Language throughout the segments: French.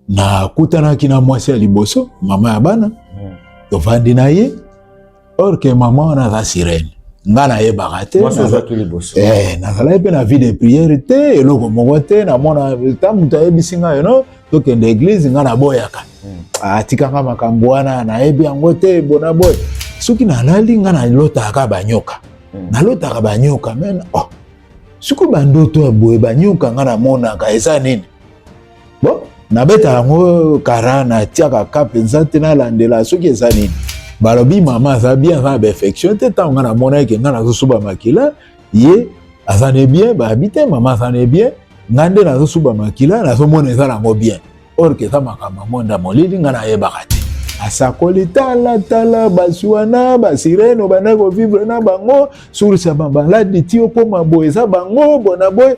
na kutana kina mwasi ya liboso mama ya bana to vandi na ye or que maman na za sirène ngana ye bagate na kala pe na vie de prière te eloko moko te na mona ta muta ye bisinga yo no to ke l'église ngana boyaka atikanga makambo wana na yebi yango te bona boy soki na lali ngana lotaka banyoka na lotaka banyoka men oh suku bandoto aboye banyoka ngana mona ka eza nini bon na beta yango kara na tiaka kapenza te na landela soki eza nini balobi mama aza bien aza perfection te ntango nga na mona eke nga nazosuba makila ye aza ne bien bahabite mama aza ne bien nga nde nazosuba makila nazomona eza nango bien or ke eza makambo monda molili nga nayebaka te asakoli tala basi wana basirene obanda kovivre na bango surisa babaladi ti okoma boye eza bango bona boye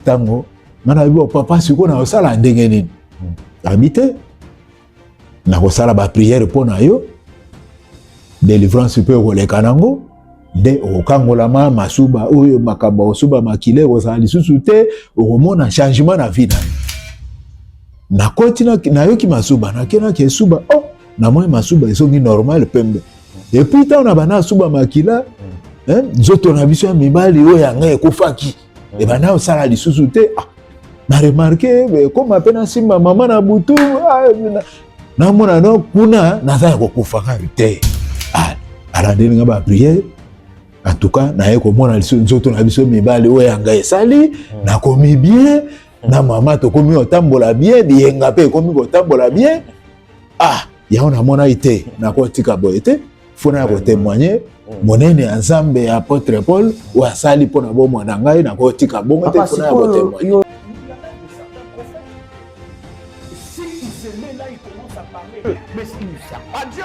ntango nga nayebi papa sikoyo na osala ndenge nini habite na kosala ba prière mpo na yo délivrance mpe okoleka nango nde okokangolama masuba oyo makambo osuba makile ekozala lisusu te okomona changement na vie na yo nakoti nayoki masuba nakenaki esuba na moi masuba ezongi normal pembe epuis ntango na bana asuba makila nzoto na biso ya mibali oyo yanga ekufaki ebanda osala lisusu te na remarke ekoma mpe nasimba mama na butu namona no kuna naza ya kokufaka te alandeli nga ba prière en tout cas na ye komona nzoto na biso mibali oyo yanga esali nakomi bien na mama tokomi otambola bien biyenga mpe ekomi kotambola bien yango namona ite nakotika boye te fona ya kotémoigner monene ya nzambe ya apôtre Paul oyo asali mpo na bomoi na ngai nakotika bongo te fona ya kotémoigner. Mais il ne sert pas Dieu.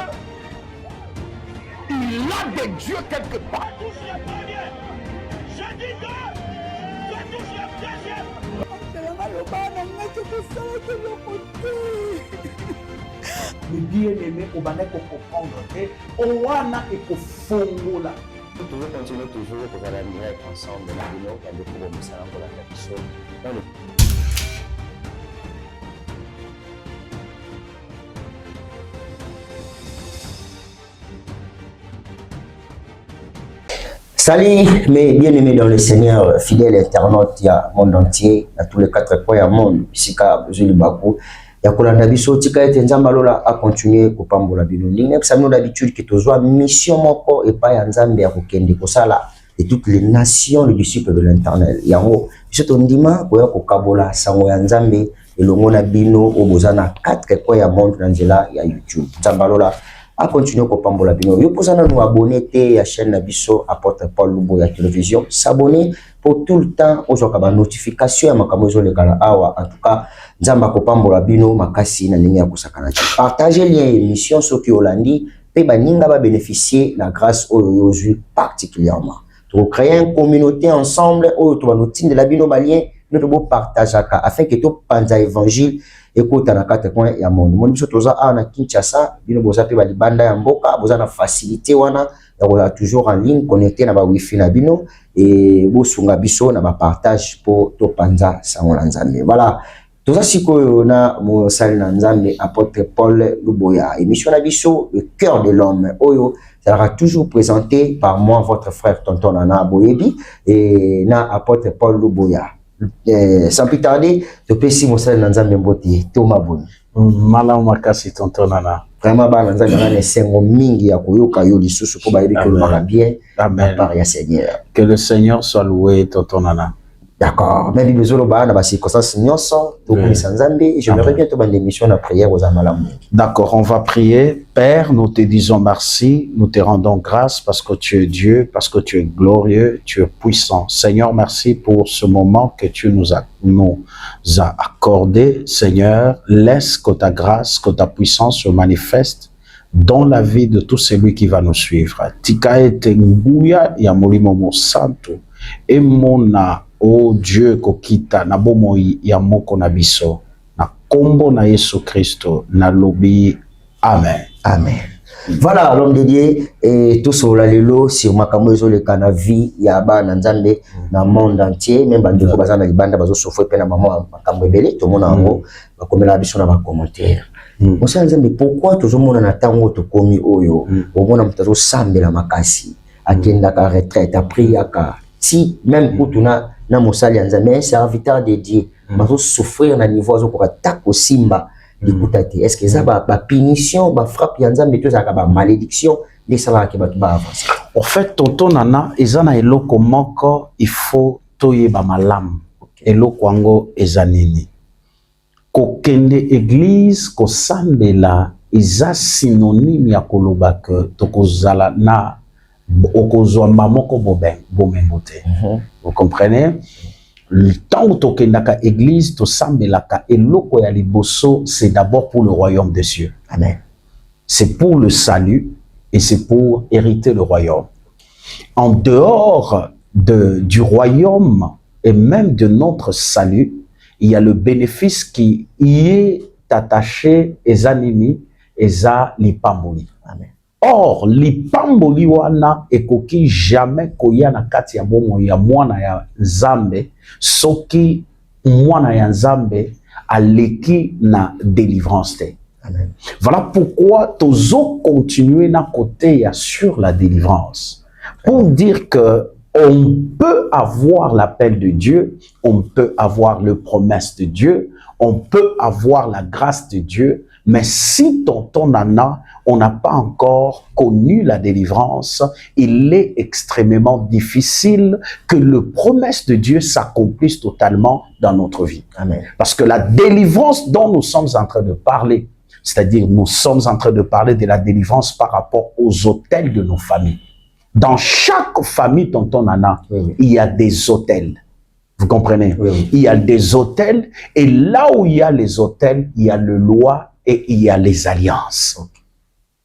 Il a des dieux quelque part. Je dis le bien-aimé, au bannet pour comprendre que Owana et pour Fongola. Nous devons continuer toujours pour aller ensemble dans la vidéo qui a des problèmes pour la personne. Salut mes bien-aimés dans le Seigneur, fidèles internautes, il y a monde entier, à tous les 4 coins du monde, ici à Bakou, il y a Kolanda Bisso, Tika et Nzambalola à continuer au Pambola Binouni. Nous savons d'habitude que tu as mission moko et pas Nzambe à Kokende Kosala et toutes les nations, les disciples de l'Éternel. Il y a un c'est un dima pour Kokabola, Sango Nzambe et le Mona Bino au Bozana 4 coins du monde, Nzela, il y a YouTube. Nzambalola à continuer au Pambola Bino. Vous pouvez nous abonner à la chaîne Nabiso, apôtre Paul Luboya Télévision, s'abonner pour tout le temps aux notifications à Makamozo Legala Awa. En tout cas, Nzamba ko Pambola Bino, Makasi na Ninga Kusakana. Partagez les émissions sur qui Olandi, et Baninga va bénéficier la grâce au particulièrement. Pour créer une communauté ensemble, où tu vas nous de la Bino Malien, nous devons partager afin que tout panza évangile. Écoute, na 4 coins ya monde. Mon biso toza na Kinshasa, bino boza pe balibanda ya mboka, boza na facilité wana, ya toujours en ligne connecté na ba wifi na bino et bosunga biso na ba partage pour to panza sangola nzambe. Voilà. Toza sikoyo na mo sali na nzambe apôtre Paul Luboya. Émission na biso le cœur de l'homme. Oyo ça sera toujours présenté par moi votre frère tonton Nana Boyebi et na apôtre Paul Luboya. Sans plus tarder, tu peux si mon salut dans Nzambe Mboti, Thomas Boni. Malam makasi tonton Nana. Vraiment ba Nzambe na sengo mingi ya koyoka yo lisusu ko ba yebi que le bien. Amen. Par ya Seigneur. Que le Seigneur soit loué tonton Nana. D'accord. Mais les autres ba na ba circonstances nyonso to komisa Nzambe et j'aimerais bien te bande émission na prière aux amalamu. D'accord, on va prier. Père, nous te disons merci, nous te rendons grâce parce que tu es Dieu, parce que tu es glorieux, tu es puissant. Seigneur, merci pour ce moment que tu nous as accordé. Seigneur, laisse que ta grâce, que ta puissance se manifeste dans la vie de tout celui qui va nous suivre. Tika ete nguya ya molimo mo santo et mona oh Dieu kokita na bomoi ya moko na biso na kombo na Yesu Kristo na lobi amen. Amen. Voilà, l'homme de Dieu, et tout sur la lelo, sur ma camozo, le canavi, yaba, nanzande, dans le monde entier, même dans le bazar, dans le banda, bazo, souffre, pena maman, ma cambrébélé, tout le monde en haut, va comme la biche, on a un commentaire. On s'est dit, pourquoi tout le monde en attend, tout comme oyo, au moins, on a sambe la makasi, à qui on a retraite, à priaka, si, même pour tout na mosali, mais un serviteur de Dieu, bazo souffrir dans le niveau, pour attaquer au simba. Est-ce que ça va punition, va frappe, va malédiction, les salaires qui vont avancer? En fait, tonton nana, ezana eloko moko, il faut toye ba malam. Eloko ango ezanini. Ko kende église, ko sambela, eza synonyme ya koloba que tokozala na okozwa mamoko bomengote. Vous comprenez? Le temps où tu es église, tu sambelaka et loko ya liboso, c'est d'abord pour le royaume des cieux. Amen. C'est pour le salut et c'est pour hériter le royaume. En dehors du royaume et même de notre salut, il y a le bénéfice qui y est attaché aux animés et à l'ipamboli. Amen. Or, l'ipamboli wana ekoki jamais koya na kati ya bomo ya mwana ya Nzambe soki mwana ya Nzambe aleki na délivrance te. Amen. Voilà pourquoi tozo continuer na côté sur la délivrance pour dire que on peut avoir l'appel de Dieu, on peut avoir le promesse de Dieu, on peut avoir la grâce de Dieu, mais si tonton nana, on n'a pas encore connu la délivrance, il est extrêmement difficile que le promesse de Dieu s'accomplisse totalement dans notre vie. Amen. Parce que la délivrance dont nous sommes en train de parler, c'est-à-dire nous sommes en train de parler de la délivrance par rapport aux autels de nos familles. Dans chaque famille, tonton nana, il y a des autels. Vous comprenez? Il y a des autels, et là où il y a les autels, il y a le loi et il y a les alliances.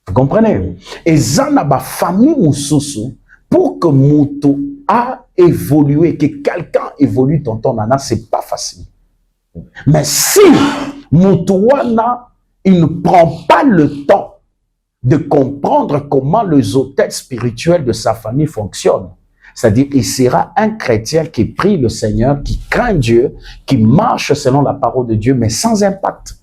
Vous comprenez? Et ça n'a pas famille moussousou pour que Moutou a évolué, que quelqu'un évolue, tonton nana, c'est pas facile. Mais si Moutouana, il ne prend pas le temps de comprendre comment les autels spirituels de sa famille fonctionnent, c'est-à-dire il sera un chrétien qui prie le Seigneur, qui craint Dieu, qui marche selon la parole de Dieu, mais sans impact.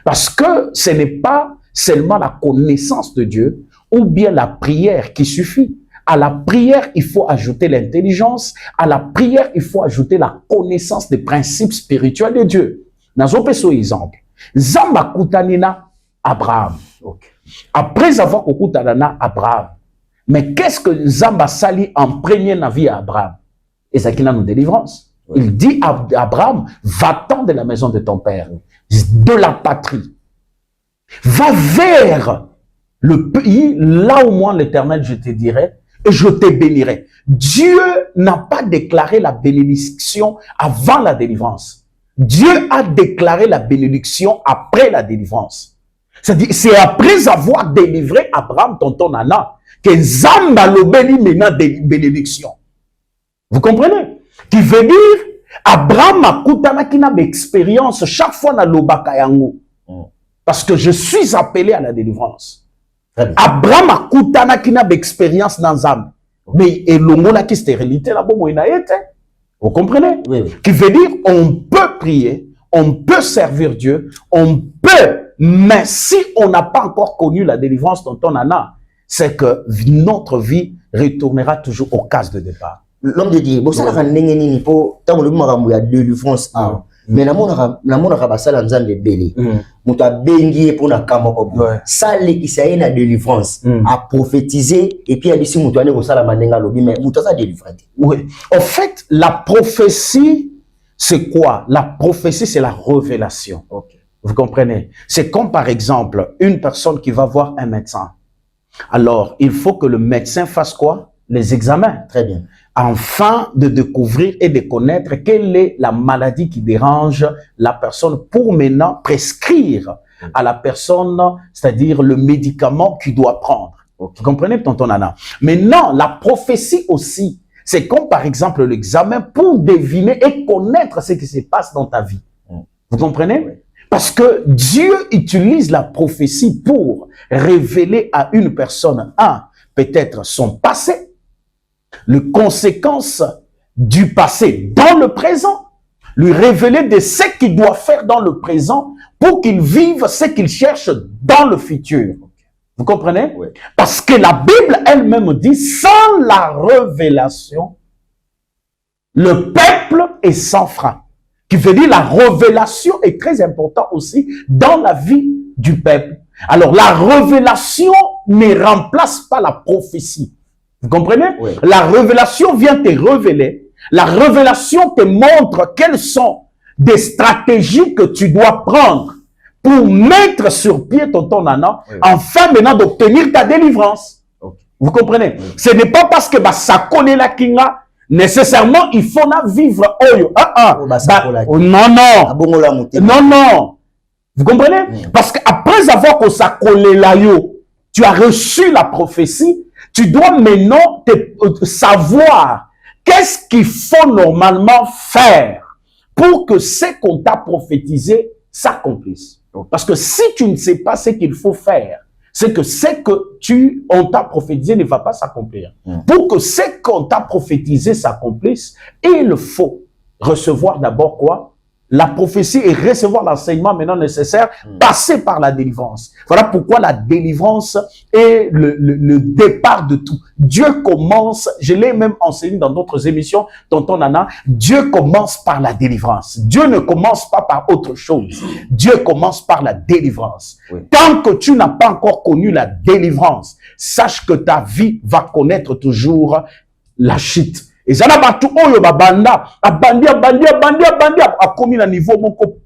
Parce que ce n'est pas seulement la connaissance de Dieu ou bien la prière qui suffit. À la prière, il faut ajouter l'intelligence. À la prière, il faut ajouter la connaissance des principes spirituels de Dieu. Nazo peso exemple. Zamba kutanina Abraham. Après avoir kutanana Abraham. Mais qu'est-ce que Zamba sali en premier na vie à Abraham? Et ça qui n'a nous délivrance. Il dit à Abraham, va-t'en de la maison de ton père, de la patrie. Va vers le pays, là où moi l'Éternel je te dirai, et je te bénirai. Dieu n'a pas déclaré la bénédiction avant la délivrance. Dieu a déclaré la bénédiction après la délivrance. C'est-à-dire, c'est après avoir délivré Abraham, tonton nana, que Zamba le bénit maintenant des bénédictions. Vous comprenez? Qui veut dire, Abraham a koutana qui n'a d'expérience chaque fois na lobaka yango. Parce que je suis appelé à la délivrance. Abraham a koutana qui n'a d'expérience dans Zam. Mais et l'ongo la qui stérilité là, bon, vous comprenez? Qui veut dire, on peut prier, on peut servir Dieu, on peut, mais si on n'a pas encore connu la délivrance dont on en a, c'est que notre vie retournera toujours au casse de départ. L'homme de Dieu, bon, ça n'a rien nini pour tant le moment il délivrance a mais la mona rabasala nzambe belé muto abengi pour na kamoko ça qui ça na délivrance a prophétiser et puis a dit muto ane ko sala manenga lobi mais muto ça délivrer. Oui, en fait la prophétie c'est quoi? La prophétie c'est la révélation. Vous comprenez? C'est comme par exemple une personne qui va voir un médecin. Alors, il faut que le médecin fasse quoi? Les examens. Très bien. Afin de découvrir et de connaître quelle est la maladie qui dérange la personne pour maintenant prescrire à la personne, c'est-à-dire le médicament qu'il doit prendre. Vous comprenez, tonton nana? Maintenant, la prophétie aussi, c'est comme par exemple l'examen pour deviner et connaître ce qui se passe dans ta vie. Vous comprenez? Parce que Dieu utilise la prophétie pour révéler à une personne, peut-être son passé, les conséquences du passé dans le présent, lui révéler de ce qu'il doit faire dans le présent pour qu'il vive ce qu'il cherche dans le futur. Vous comprenez? Oui. Parce que la Bible elle-même dit, sans la révélation, le peuple est sans frein. Qui veut dire la révélation est très importante aussi dans la vie du peuple. Alors la révélation ne remplace pas la prophétie. Vous comprenez? Oui. La révélation vient te révéler. La révélation te montre quelles sont des stratégies que tu dois prendre pour mettre sur pied ton Nana, oui, afin maintenant d'obtenir ta délivrance. Okay. Vous comprenez? Oui. Ce n'est pas parce que ça connaît la kinga, nécessairement il faut vivre oyo. Non, non. Vous comprenez? Oui. Parce qu'après avoir que ça connaît la yo, tu as reçu la prophétie, tu dois maintenant savoir qu'est-ce qu'il faut normalement faire pour que ce qu'on t'a prophétisé s'accomplisse. Parce que si tu ne sais pas ce qu'il faut faire, c'est que ce que on t'a prophétisé ne va pas s'accomplir. Pour que ce qu'on t'a prophétisé s'accomplisse, il faut recevoir d'abord quoi? La prophétie et recevoir l'enseignement maintenant nécessaire, passer par la délivrance. Voilà pourquoi la délivrance est le départ de tout. Dieu commence, je l'ai même enseigné dans d'autres émissions, tonton Nana, Dieu commence par la délivrance. Dieu ne commence pas par autre chose. Dieu commence par la délivrance. Oui. Tant que tu n'as pas encore connu la délivrance, sache que ta vie va connaître toujours la chute. Et ça n'a pas tout babanda, abandi, a commis le niveau moko,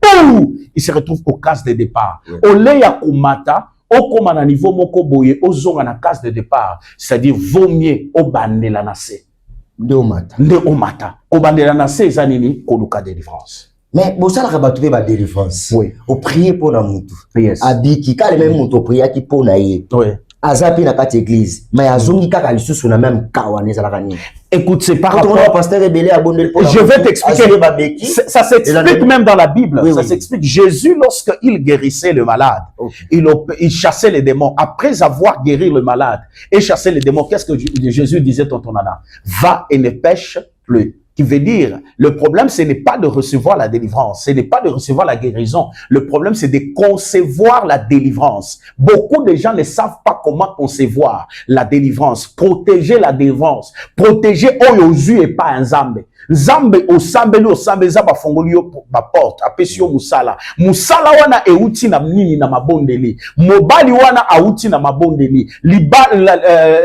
il se retrouve au case de départ. Au leya kumata, au koma na niveau moko boye, au zonga na case de départ. C'est-à-dire, vaut mieux au bande la nase. De omata. De omata. Au bande la nase, zanini, koluka délivrance. Mais bon, ça n'a pas trouvé ma délivrance. Oui. Au prier pour la moutou. Yes. Abiki, quand même moutou prier qui pour naïe. Oui. Azapi na kati église, mais azongi kaka lisusu na même kawane zalakani. Écoute, c'est par rapport au pasteur rebellé à Bondel. Je vais t'expliquer. Ça s'explique même dans la Bible. Oui, ça s'explique. Jésus, lorsqu'il guérissait le malade, il chassait les démons. Après avoir guéri le malade et chassé les démons, qu'est-ce que Jésus disait, tonton Nana? Va et ne pêche plus. Qui veut dire, le problème, ce n'est pas de recevoir la délivrance, ce n'est pas de recevoir la guérison. Le problème, c'est de concevoir la délivrance. Beaucoup de gens ne savent pas comment concevoir la délivrance, protéger la délivrance, protéger Oyozu et pas un Zambe. Zambe au sambeli zaba fongolio ba porte apesio musala wana euti na nini na mabondeli mobali wana auti na mabondeli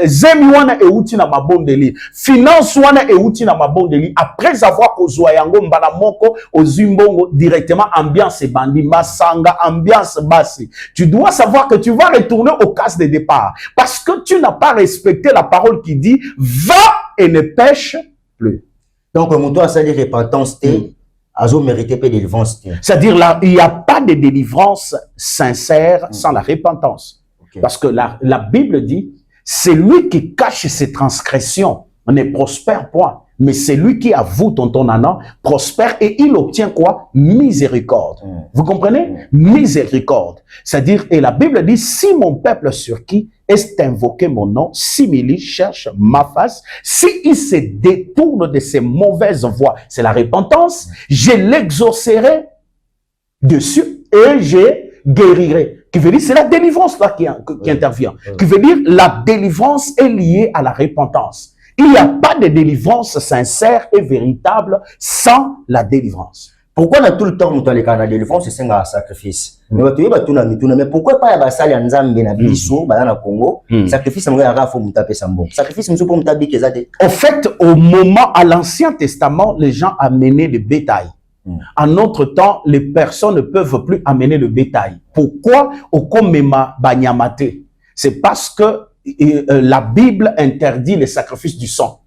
zemi wana euti na mabondeli finance wana euti na mabondeli après avoir kozwa yango mbala moko ozimbongo directement ambiance bandi masanga ambiance basi. Tu dois savoir que tu vas retourner au casse de départ parce que tu n'as pas respecté la parole qui dit va et ne pêche plus. Donc, mon doigt, ça dit repentance, azo mérité pas de délivrance. C'est-à-dire, là, il n'y a pas de délivrance sincère sans la repentance. Okay. Parce que la Bible dit, c'est lui qui cache ses transgressions, ne prospère point. Mais c'est lui qui avoue ton Nana, prospère et il obtient quoi? Miséricorde. Vous comprenez? Miséricorde. C'est-à-dire, et la Bible dit, si mon peuple sur qui est invoqué mon nom, simili cherche ma face, s'il se détourne de ses mauvaises voies, c'est la repentance, je l'exaucerai dessus et je guérirai. Qui veut dire, c'est la délivrance là qui intervient. Qui veut dire, la délivrance est liée à la repentance. Il n'y a pas de délivrance sincère et véritable sans la délivrance. Pourquoi on a tout le temps dans les cas de délivrance, c'est un sacrifice? Mais pourquoi pas y sali nzambe na biso na Congo? Sacrifice sacrifice pour en fait, au moment à l'Ancien Testament, les gens amenaient le bétail. En notre temps, les personnes ne peuvent plus amener le bétail. Pourquoi? Au komema banyamate. C'est parce que la Bible interdit les sacrifices du sang.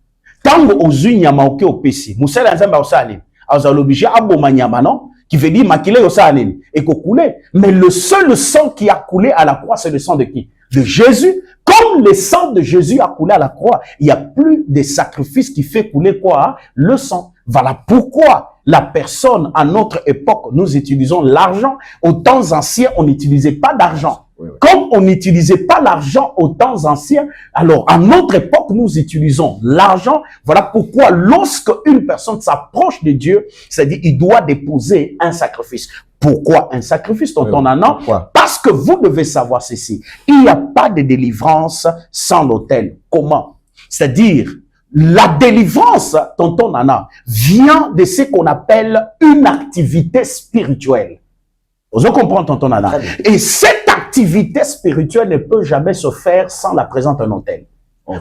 Tant aux unyama oké au péché, Moussel Nzamba osali, azalobije abo manyama non, qui veut dire makile osali et coulé. Mais le seul sang qui a coulé à la croix, c'est le sang de qui? De Jésus. Comme le sang de Jésus a coulé à la croix, il n'y a plus de sacrifice qui fait couler quoi? Le sang. Voilà pourquoi la personne, à notre époque, nous utilisons l'argent, aux temps anciens, on n'utilisait pas d'argent. Oui, oui. Comme on n'utilisait pas l'argent aux temps anciens, alors à notre époque, nous utilisons l'argent. Voilà pourquoi lorsque une personne s'approche de Dieu, c'est-à-dire il doit déposer un sacrifice. Pourquoi un sacrifice, tonton Nana? Parce que vous devez savoir ceci. Il n'y a pas de délivrance sans l'autel. Comment? C'est-à-dire, la délivrance, tonton Nana, vient de ce qu'on appelle une activité spirituelle. Vous comprenez, tonton Nana? Et cette activité spirituelle ne peut jamais se faire sans la présence d'un autel.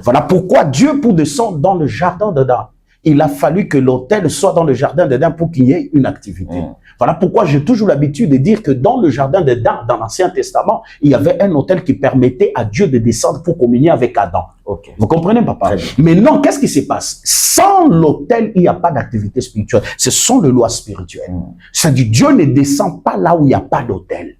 Voilà pourquoi Dieu, pour descendre dans le jardin d'Éden, il a fallu que l'autel soit dans le jardin d'Éden pour qu'il y ait une activité. Voilà pourquoi j'ai toujours l'habitude de dire que dans le jardin d'Éden, dans l'Ancien Testament, il y avait un autel qui permettait à Dieu de descendre pour communier avec Adam. Vous comprenez, papa? Mais non, qu'est-ce qui se passe? Sans l'autel, il n'y a pas d'activité spirituelle. Ce sont les lois spirituelles. C'est-à-dire Dieu ne descend pas là où il n'y a pas d'autel.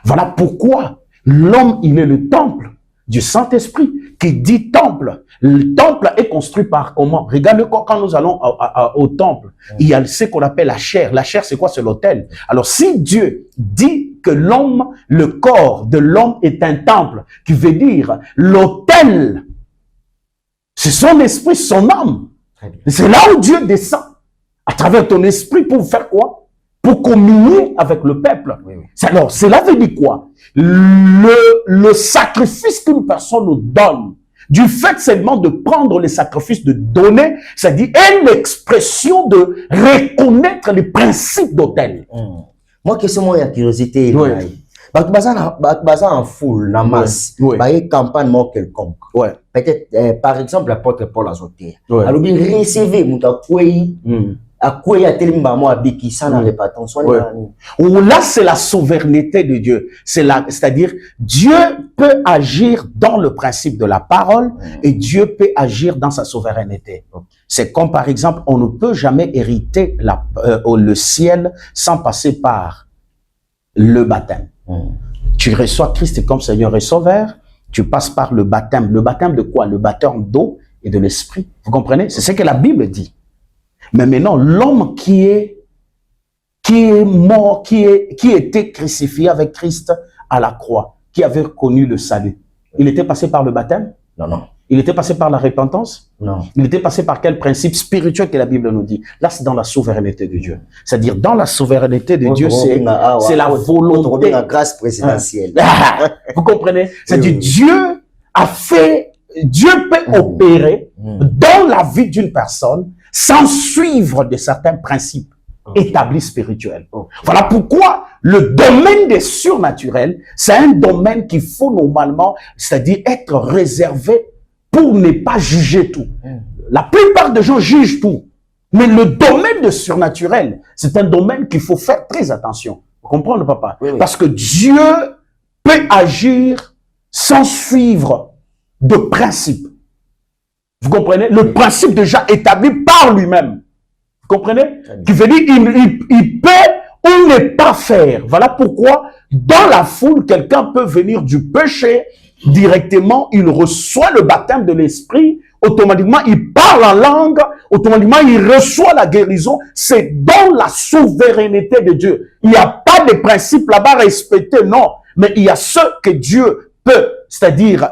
Voilà pourquoi l'homme, il est le temple du Saint-Esprit. Qui dit temple. Le temple est construit par comment? Regardez quand nous allons au temple, il y a ce qu'on appelle la chair. La chair, c'est quoi? C'est l'autel. Alors, si Dieu dit que l'homme, le corps de l'homme est un temple, qui veut dire l'autel, c'est son esprit, son âme. C'est là où Dieu descend, à travers ton esprit, pour faire quoi? Pour communier avec le peuple. Alors, cela veut dire quoi? Le sacrifice qu'une personne nous donne, du fait seulement de prendre le sacrifice, de donner, c'est-à-dire est l'expression de reconnaître les principes d'autel. Moi, question moi, il y a curiosité. Baza en foule, la masse, une campagne quelconque. Peut-être, par exemple, l'apôtre Paul Azoté. Alors, il recevait, à quoi il y a tellement de gens qui sont dans les patons. Là, c'est la souveraineté de Dieu. C'est-à-dire, Dieu peut agir dans le principe de la parole et Dieu peut agir dans sa souveraineté. C'est comme, par exemple, on ne peut jamais hériter le ciel sans passer par le baptême. Tu reçois Christ comme Seigneur et Sauveur, tu passes par le baptême. Le baptême de quoi? Le baptême d'eau et de l'esprit. Vous comprenez? C'est ce que la Bible dit. Mais maintenant, l'homme qui est mort, qui était crucifié avec Christ à la croix, qui avait connu le salut, il était passé par le baptême? Non. Il était passé par la repentance? Non. Il était passé par quel principe spirituel que la Bible nous dit? Là, c'est dans la souveraineté de Dieu. C'est-à-dire, dans la souveraineté de Dieu, c'est la volonté. La grâce présidentielle. Vous comprenez? C'est-à-dire, Dieu peut opérer dans la vie d'une personne sans suivre de certains principes établis spirituels. Voilà pourquoi le domaine des surnaturels, c'est un domaine qu'il faut normalement, c'est-à-dire être réservé pour ne pas juger tout. La plupart des gens jugent tout. Mais le domaine de surnaturel, c'est un domaine qu'il faut faire très attention. Vous comprenez, papa? Parce que Dieu peut agir sans suivre de principe. Vous comprenez? Le principe déjà établi par lui-même. Vous comprenez? Qui veut dire il peut ou ne pas faire. Voilà pourquoi dans la foule, quelqu'un peut venir du péché directement, il reçoit le baptême de l'esprit, automatiquement il parle en langue, automatiquement il reçoit la guérison. C'est dans la souveraineté de Dieu. Il n'y a pas de principe là-bas respecté, non. Mais il y a ce que Dieu peut, c'est-à-dire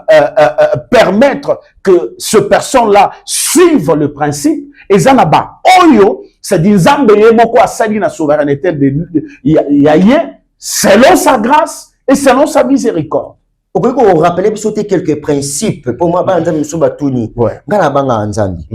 permettre que ce personne-là suive le principe. Et zanaba oyo, c'est-à-dire Zambé moko asali na souveraineté de Yahweh selon sa grâce et selon sa miséricorde. Vous pouvez rappeler quelques principes pour moi. Banzambi souba tuni. Ngala banga anzambi.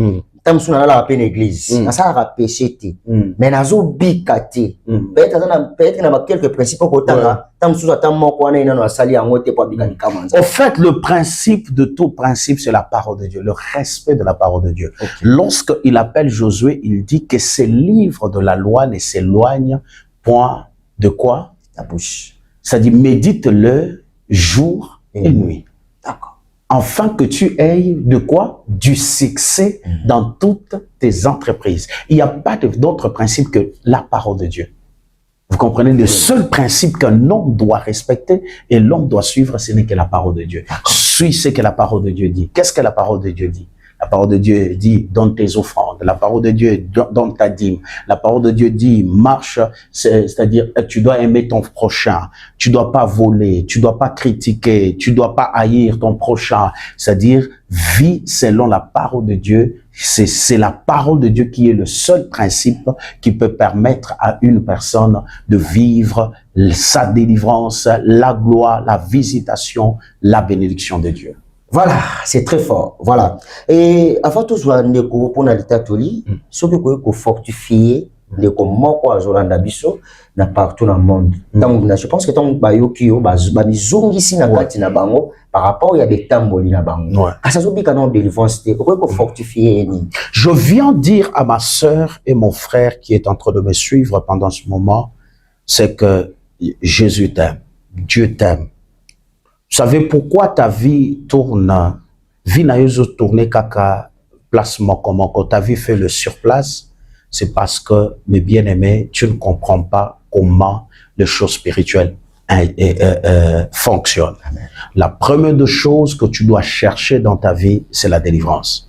Tamsu na la peine église. Na sa rapéché té. Mais nazo bikate. Peut-être na quelques principes au kotanga. Tamsu za tamoko na ina asali angote pour bikani kamanza. En fait, le principe de tout principe, c'est la parole de Dieu, le respect de la parole de Dieu. Lorsqu'il appelle Josué, il dit que ces livres de la loi ne s'éloignent point de quoi? Ta bouche. Ça dit médite-le jour et nuit. D'accord. Afin que tu aies de quoi? Du succès dans toutes tes entreprises. Il n'y a pas d'autre principe que la parole de Dieu. Vous comprenez? Le seul principe qu'un homme doit respecter et l'homme doit suivre, ce n'est que la parole de Dieu. Suis ce que la parole de Dieu dit. Qu'est-ce que la parole de Dieu dit? La parole de Dieu dit, donne tes offrandes. La parole de Dieu, donne ta dîme. La parole de Dieu dit, marche, c'est-à-dire, tu dois aimer ton prochain. Tu dois pas voler. Tu dois pas critiquer. Tu dois pas haïr ton prochain. C'est-à-dire, vis selon la parole de Dieu. C'est la parole de Dieu qui est le seul principe qui peut permettre à une personne de vivre sa délivrance, la gloire, la visitation, la bénédiction de Dieu. Voilà, c'est très fort. Voilà. Et avant tout, je vais pour l'État catholique, ce que vous fortifier de comment quoi Zolanda Bisso na partout dans le monde. Donc, je pense que tant bayo kio bazongi ici na kati na bango par rapport il y a des tamboli na bango. Ah ça zobi canon délivrance te ko fortifier ni. Je viens dire à ma sœur et mon frère qui est en train de me suivre pendant ce moment, c'est que Jésus t'aime, Dieu t'aime. Vous savez pourquoi ta vie tourne, vie na yo tourner kaka placement comment quand ta vie fait le surplace? C'est parce que, mes bien-aimés, tu ne comprends pas comment les choses spirituelles fonctionnent. Amen. La première des choses que tu dois chercher dans ta vie, c'est la délivrance.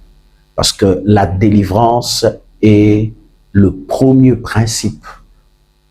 Parce que la délivrance est le premier principe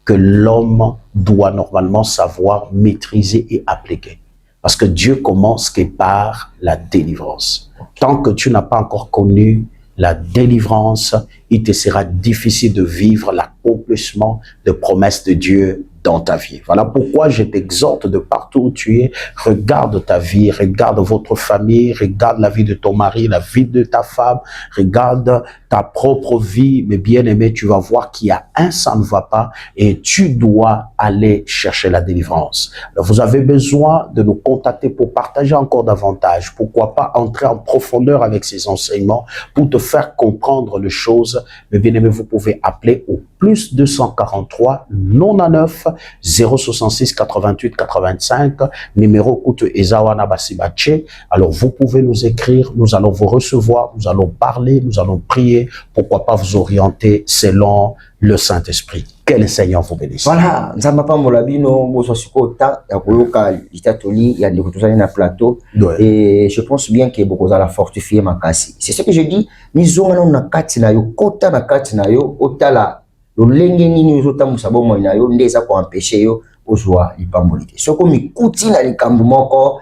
que l'homme doit normalement savoir maîtriser et appliquer. Parce que Dieu commence que par la délivrance. Tant que tu n'as pas encore connu la délivrance, il te sera difficile de vivre l'accomplissement des promesses de Dieu dans ta vie. Voilà pourquoi je t'exhorte de partout où tu es, regarde ta vie, regarde votre famille, regarde la vie de ton mari, la vie de ta femme, regarde ta propre vie, mais bien aimé, tu vas voir qu'il y a ça ne va pas et tu dois aller chercher la délivrance. Alors, vous avez besoin de nous contacter pour partager encore davantage. Pourquoi pas entrer en profondeur avec ces enseignements pour te faire comprendre les choses. Mais bien aimé, vous pouvez appeler au plus 243 99 066 88 85, numéro coûte Ezawana Basibache. Alors vous pouvez nous écrire, nous allons vous recevoir, nous allons parler, nous allons prier, pourquoi pas vous orienter selon le Saint-Esprit. Que le Seigneur vous bénisse. Voilà, Nzamapa Molabino, Mososukota, Yakoyoka, Litatoli, il y a des retours sur le plateau. Et je pense bien que beaucoup à la fortifier ma casse. C'est ce que je dis, nous avons na katina yo, kota na katina yo, otala. Le lengeni ni uzota musabo moina yo ndeza ko empêcher yo ozwa lipambolite. Soko mikuti na likambo moko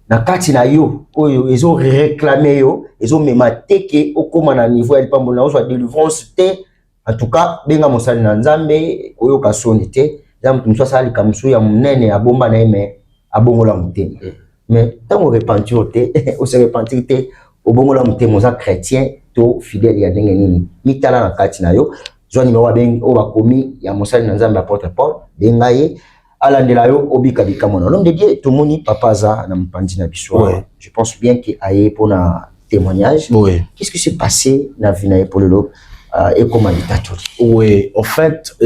na kati na yo oyo ezo réclamer yo ezo mema teke okoma na niveau ya lipambo na ozwa délivrance te. En tout cas benga mosali na Nzambe oyo kasoni te. Nzambe tumso sali kamsu ya munene abomba na eme abongola mutema. Mais tango repentir te o se repentir te obongola mutema za chrétien to fidèle ya ndenge nini mitala na kati na yo. Joa numéro abeng oba komi ya mosali na Nzambe apôtre Paul bengaye alandela yo obika bikamo na l'homme de Dieu tomoni papa za na mpandi na biso. Je pense bien que aye pour na témoignage. Qu'est-ce qui s'est passé na vie na pour le et comment Litatoli? Oui, en fait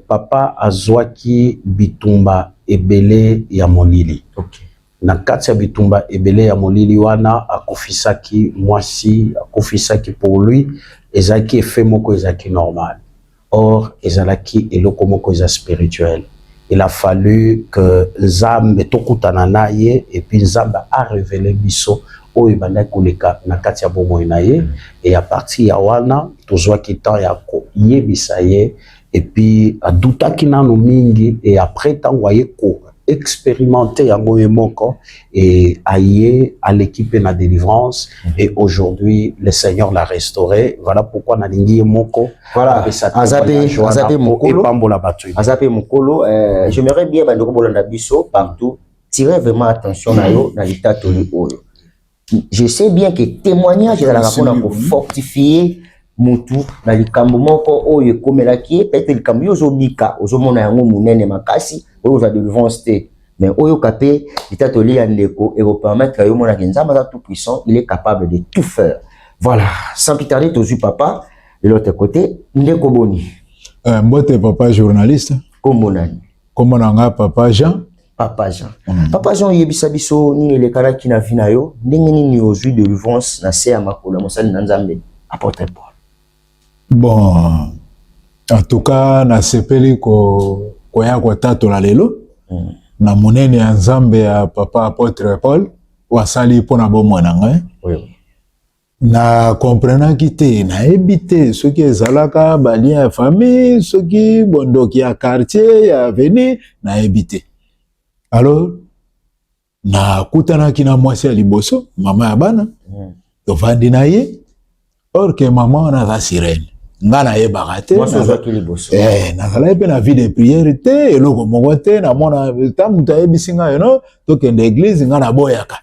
papa azwaki bitumba ebele ya molili. OK. Na kati ya bitumba ebele ya molili wana akofisaki mwasi akofisaki pour lui ezaki effet moko ezaki normal. Or, ezalaki eloko moko eza spirituel. Il a fallu que Nzambe tokutana na ye et puis Nzambe a révélé biso oyo banda koleka na kati ya bomoi na ye et à partir ya wana tozwaki temps ya ko yebisa ye et puis adutaki nano mingi et après tango aye ko expérimenté à Moyemoko et aïe à l'équipe na délivrance et aujourd'hui le Seigneur l'a restauré. Voilà pourquoi na lingi moko. Voilà. Azabe mokolo. J'aimerais bien bandoko bolanda biso partout tirer vraiment attention na yo na Litatoli oyo. Je sais bien que témoignage dans la rapport pour fortifier mutu na likambo moko oyo komelaki peut-être likambo yo zobika ozomona yango munene makasi oyo za délivrance te mais oyo kapé Litatoli ya ndeko et permettre yo mona Nzambe tout puissant, il est capable de tout faire. Voilà, sans plus tarder tozu papa de l'autre côté ndeko boni mbote papa journaliste komonani komonanga papa Jean. Papa Jean. Papa Jean yebisa biso ni le kanaki na vina yo ndenge nini ozu délivrance na se ya makolo mosali na Nzambe apôtre Paul. Bon, en tout cas, na sepeli koya kwa tato la lelo, na munene ya Nzambe ya papa apôtre Paul, wasali pona bomo na ngai. Oui. na comprenaki te nayebi te soki ezalaka balia ya famille soki bondoki ya quartier ya avenir nayebi te. Alors nakutanaki na mwasi ya liboso mama ya bana tovandi na ye or ke mama wana aza sirene nga nayebaka te nazalaki mpe na vie de priere te eloko moko te namona ta moto ayebisi ngai no tokende eglize nga naboyaka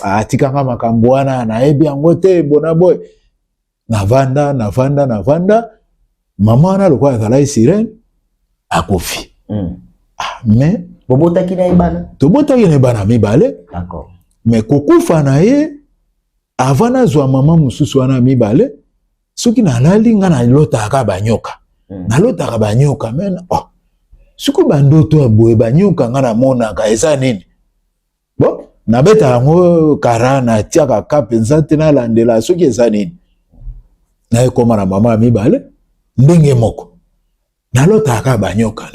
atikanga makambo wana nayebi yango te bona boy navanda mama wana lokola azalaki sirene akufi. Mais bobotaki na ebana tobotaki na ebana mibale. D'accord. Mais kokufa na ye avant nazwa mama mosusu wana mibale soki nalali nga nalotaka banyoka nalotaka banyoka mena soki bandoto ya boye banyoka nga namonaka eza nini bon nabeta yango kara natiaka ka mpenza te nalandela soki eza nini nayekoma na mama ya mibale ndenge moko nalotaka banyoka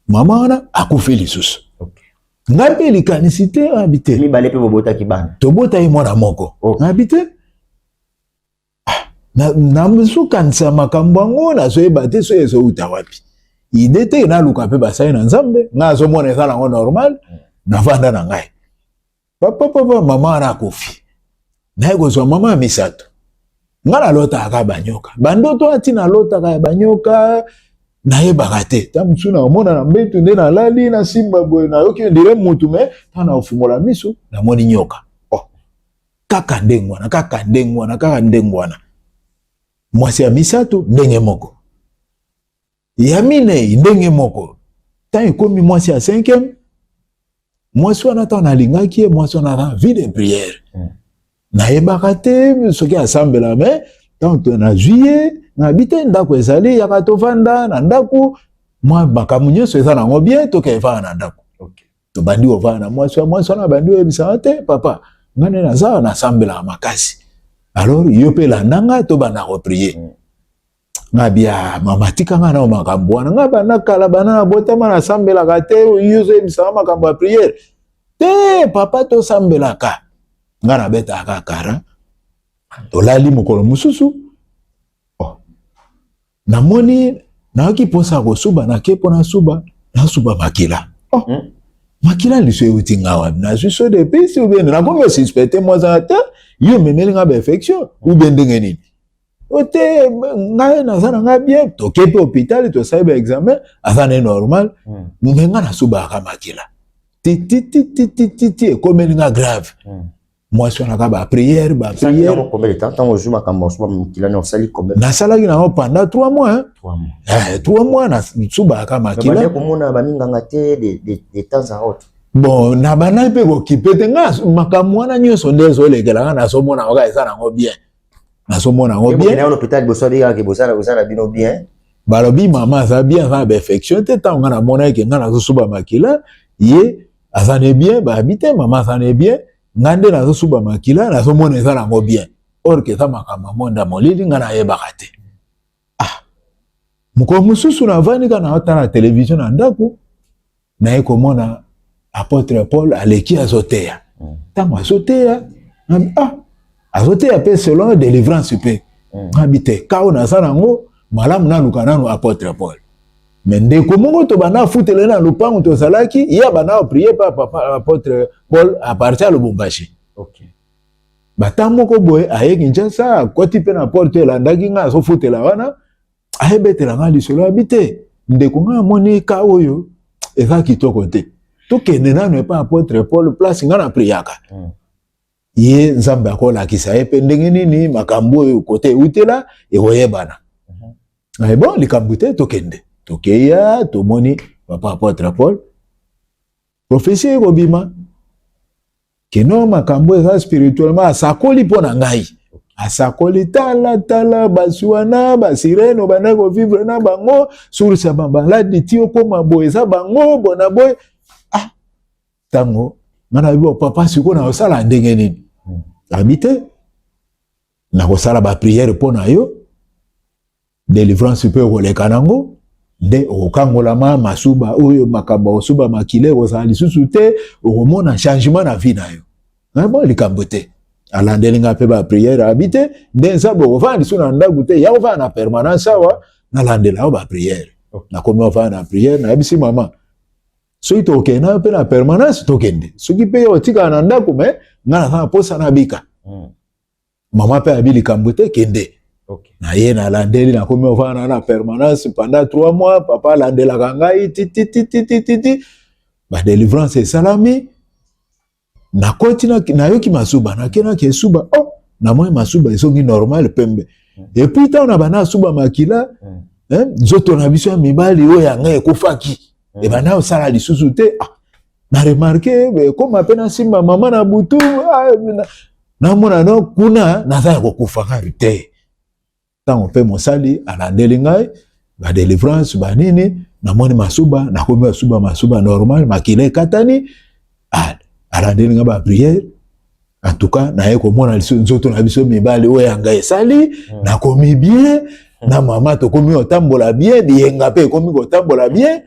mama wana akufi lisusu. Nga mpe likanisi te habite mibale mpe bobotaki bana tobotaki mwana moko habite nazokanisa makambo yango nazoyeba te so ezouta wapi ide te naluka mpe basali na nzambe nga azomona eza nango normal navanda na ngai papa mama wana akufi naye kozwa mama ya misato nga nalotaka banyoka bandoto ati nalotaka ya banyoka nayebaka te ta mosusu naomona na mbetu nde nalali na simba boye nayoki ndire mutu me ta na ofungola miso namoni nyoka kaka ndenge wana mwasi ya misato ndenge moko ya minei ndenge moko ta ekomi mwasi ya 5e mwasi wana ta nalingaki ye mwasi wana ta vie de prière nayebaka te soki asambela me tanto na juillet nabite ndako ezali yaka tovanda na ndako mwa makambo nyonso eza nango bien tokevana na ndako tobandi ovana na mwasi wana bandi oyebisaka te papa ngane naza nasambelaka makasi alors yo mpe landanga tobanda koprier nga bia mama tikanga na makambo wana nga banda kala bana na botama nasambelaka te yo oyebisaka makambo ya priere te papa tosambelaka nga nabetaka kara tolali mokolo mosusu namoni naoki posa kosuba nake pona nasuba makila makila liso euti nga wapi nazwi so de pisi ubende nakomi osuspecte mwaza te yo memeli nga bainfection ube ndenge nini ote ngai naza na nga bien toke mpe hôpital tosali baexamen aza ne normal me nga nasubaka makila titititititi ekomeli nga grave mwasi wana ka bapriere nasalaki nango pendant 3 mois 3 mois nasubaka makila bon na bana mpe kokipe te nga makambo wana nyonso nde ezolekela nga nazomona oka eza nango bien balobi mama aza bien aza na bainfection te ntango nga namona eke nga nazosuba makila ye aza ne bien bayebi te mama aza ne bien nga nde nazosuba makila nazomona eza nango bien or ke eza makambo monda molili nga nayebaka te mokolo mosusu navandi kaka naotala na televizio na ndako naye komona apôtre Paul aleki azoteya ntango azoteya azoteya mpe selon délivrance mpe ngabi te kao naza nango malamu naluka nano apôtre Paul me ndeko moko tobanda afutele na lupango tozalaki ye abanda oprie pa papa apôtre Paul apartir ya Lubumbashi bata moko boye aye Kinshasa akoti mpe na porte elandaki nga azofutela wana ayebetela nga lisolo abi te ndeko nga amoni ka oyo eza kitoko te tokende nano epa apôtre Paul place nga na priaka ye nzambe akolakisa ye mpe ndenge nini makambo oyo kote eutela ekoyebana bon likambo te tokende tokeya tomoni papa apôtre Paul prophétie ekobima keno makambo eza spirituellement asakoli mpo na ngai asakoli tala basuana basirene obanda kovivre na bango source ya bamaladi ti okoma boye eza bango bona boye ntango ngana bibo papa siko na osala ndenge nini abi te na kosala bapriere mpo na yo délivrance mpe okoleka nango nde okangolama masuba oyo makambo osuba makile kozala lisusu te okomona changement na vie na yo bon likambo te alandeli nga pe ba prière habité ndenza bo vandi suna ndagu te ya va na permanence awa na landela ba prière na komi va na prière na bisi mama so ito okena pe na permanence tokende soki pe otika na ndaku me nga na posa na bika mama pe abi likambo te kende na ye na landeli na komi va na permanence pendant 3 mois papa landela kangai titi ba délivrance salami na koti na yoki masuba na kena ke suba na moi masuba esongi normal pembe et puis ta na bana suba makila zoto na biso ya mibali oya nga ekufaki e bana osala lisusu te na remarqué comme apena simba mama na butu na mona no kuna na za kokufaka te tango pe mosali alandeli ngai ba délivrance ba nini na moni masuba na komi masuba normal makila katani alandeli nga ba prière en tout cas na yeko mona liso nzoto na biso mibali oya nga esali na komi bien na mama to komi otambola bien bienga pe komi otambola bien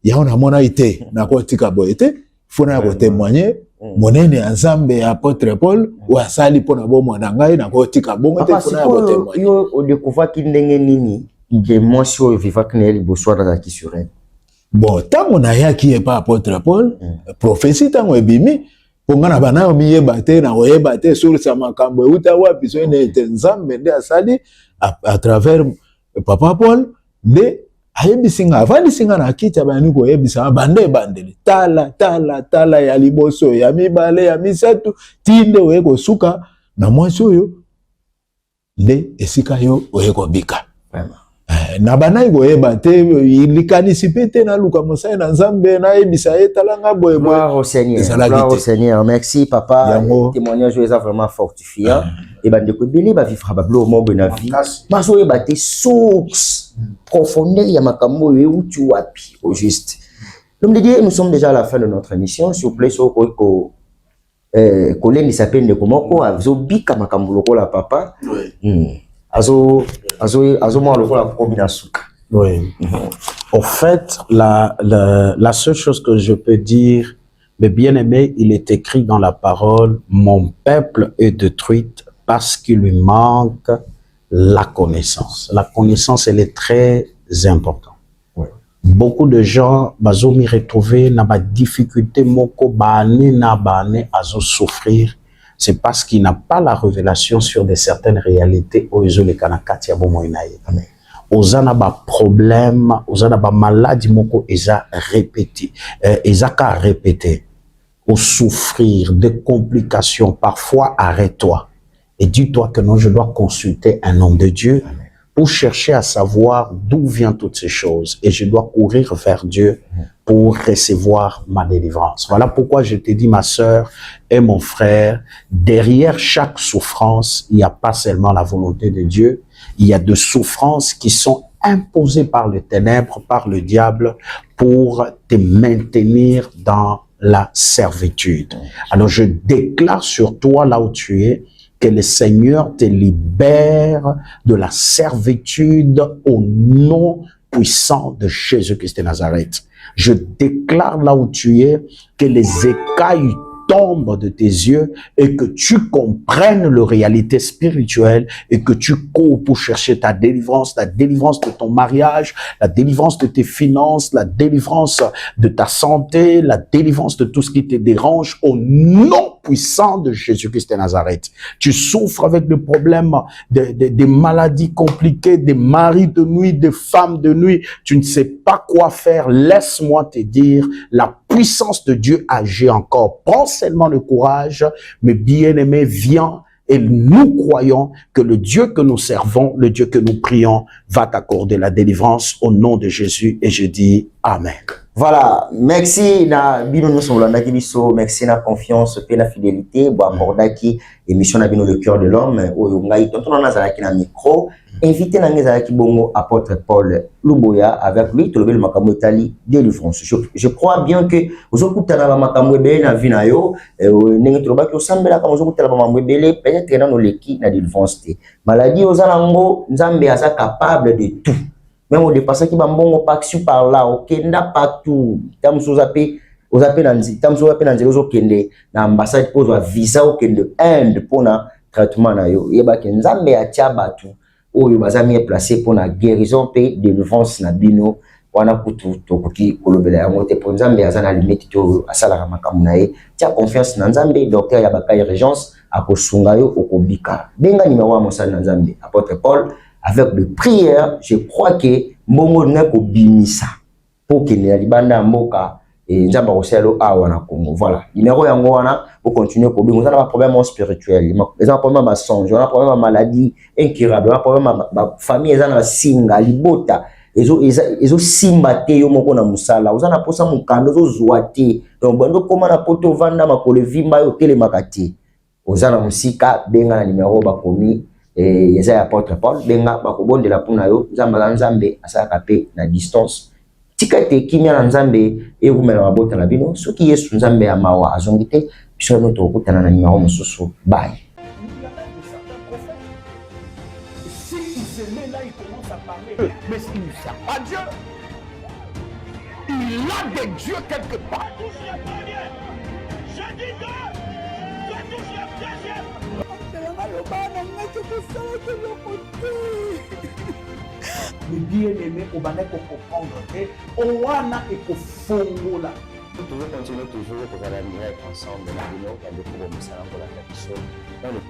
ya ona mona ite na ko tika boyete fona ko témoigner monene ensemble apôtre Paul ou asali pona bo mwana ngai na ko tika bongo te fona ko témoigner yo o découvrir ki ndenge nini que moi sur vivak na liboso na ki sur elle. Bon, tango na yaki e pa apôtre Paul, prophétie tango ebimi, ponga na bana miyeba te na oyeba te sur sa makambo uta wapi so ene nzambe nde asali à travers papa Paul nde ayebisinga avandi singa na kiti abani ko yebisa bandele tala ya liboso ya mibale ya misatu tinde oyeko suka na mwasi oyo nde esika yo oyeko bika. Na bana goyeba te likanisi pete na luka mosai na nzambe na ebisa etalanga boye gloire au Seigneur, merci papa. Témoignage est vraiment fortifiant et bande ko beli ba vivre ba blo mo na vie maso e baté source profondeur ya makambo e uti wapi au juste. L'homme de Dieu, nous sommes déjà à la fin de notre émission. S'il vous plaît, so ko koleni s'appelle de komoko azo bika makambo lokola papa. Oui. Au fait, la seule chose que je peux dire, mais bien aimé, il est écrit dans la parole, mon peuple est détruit parce qu'il lui manque la connaissance. La connaissance, elle est très importante. Oui. Beaucoup de gens, bazo m'y retrouver, na ba difficulté, moko bane na bane, azo souffrir. C'est parce qu'il n'a pas la révélation sur de certaines réalités. Ozana ba problème, ozana ba maladie moko eza répété, ezaka répété. Au souffrir de complications, parfois arrête-toi et dis-toi que non, je dois consulter un homme de Dieu pour chercher à savoir d'où viennent toutes ces choses et je dois courir vers Dieu pour recevoir ma délivrance. Voilà pourquoi je te dis, ma sœur et mon frère, derrière chaque souffrance, il n'y a pas seulement la volonté de Dieu, il y a des souffrances qui sont imposées par les ténèbres, par le diable, pour te maintenir dans la servitude. Alors je déclare sur toi, là où tu es, que le Seigneur te libère de la servitude au nom puissant de Jésus-Christ de Nazareth. Je déclare là où tu es que les écailles tombent de tes yeux et que tu comprennes la réalité spirituelle et que tu cours pour chercher ta délivrance, la délivrance de ton mariage, la délivrance de tes finances, la délivrance de ta santé, la délivrance de tout ce qui te dérange au nom puissant de Jésus-Christ de Nazareth. Tu souffres avec le problème des maladies compliquées, des maris de nuit, des femmes de nuit. Tu ne sais pas quoi faire. Laisse-moi te dire, la puissance de Dieu agit encore. Prends seulement le courage, mais bien-aimé, viens et nous croyons que le Dieu que nous servons, le Dieu que nous prions, va t'accorder la délivrance au nom de Jésus. Et je dis Amen. Voilà, merci na bino nous sommes là biso, merci na confiance et la fidélité, bo akordaki émission na bino le cœur de l'homme oyo ngai tonton na zalaki na micro, invité na ngezalaki bongo apôtre Paul Luboya avec lui to le makambo etali délivrance. Je crois bien que ozokutana ba makambo ebele na vie na yo, ndenge to baki osambela kama ozokutana ba makambo ebele peut-être na no leki na délivrance te. Maladie ozalango nzambe asa capable de tout. Même au dépassé qui va mbongo par par là, ok, n'a pas tout. Tam sozape aux appels nanzi tamso appel nanzi ozo kende na ambassade ozo visa au kende Inde pona traitement na yo yeba ke nzambe atia batu oyo bazami placé pona guérison pe délivrance na bino wana kutu tokoki kolobela yango te po nzambe azana limite to asala makambo na ye tia confiance na nzambe docteur ya bakay urgence akosunga yo okobika benga numéro wa mosali na nzambe apôtre Paul avec de prières je crois que mbongo ngako bimisa pour que ne libanda mboka et nzamba oselo awa na Congo voilà numéro yango wana pour continuer ko bingo na problème spirituel les problème ba songe on a problème maladie incurable on a problème ba famille ezana singa libota ezo simba te yo moko na musala ozana posa mukando zo zuate donc bando koma na poto vanda makole vimba yo tele makati ozana musika benga na numéro ba komi yeza ya apôtre Paul benga ba kobondela puna yo nzamba nzambe asaka pe na distance tika te kimya na nzambe ekumela mabota na bino soki Yesu nzambe ya mawa azongite biso no to kutana na numéro mususu bye. Mais il ne sert pas Dieu. Il a des dieux quelque part. Je dis mais bien aimé, on va comprendre que Owana est au fond là. Nous devons continuer toujours à travailler ensemble dans la vie, dans le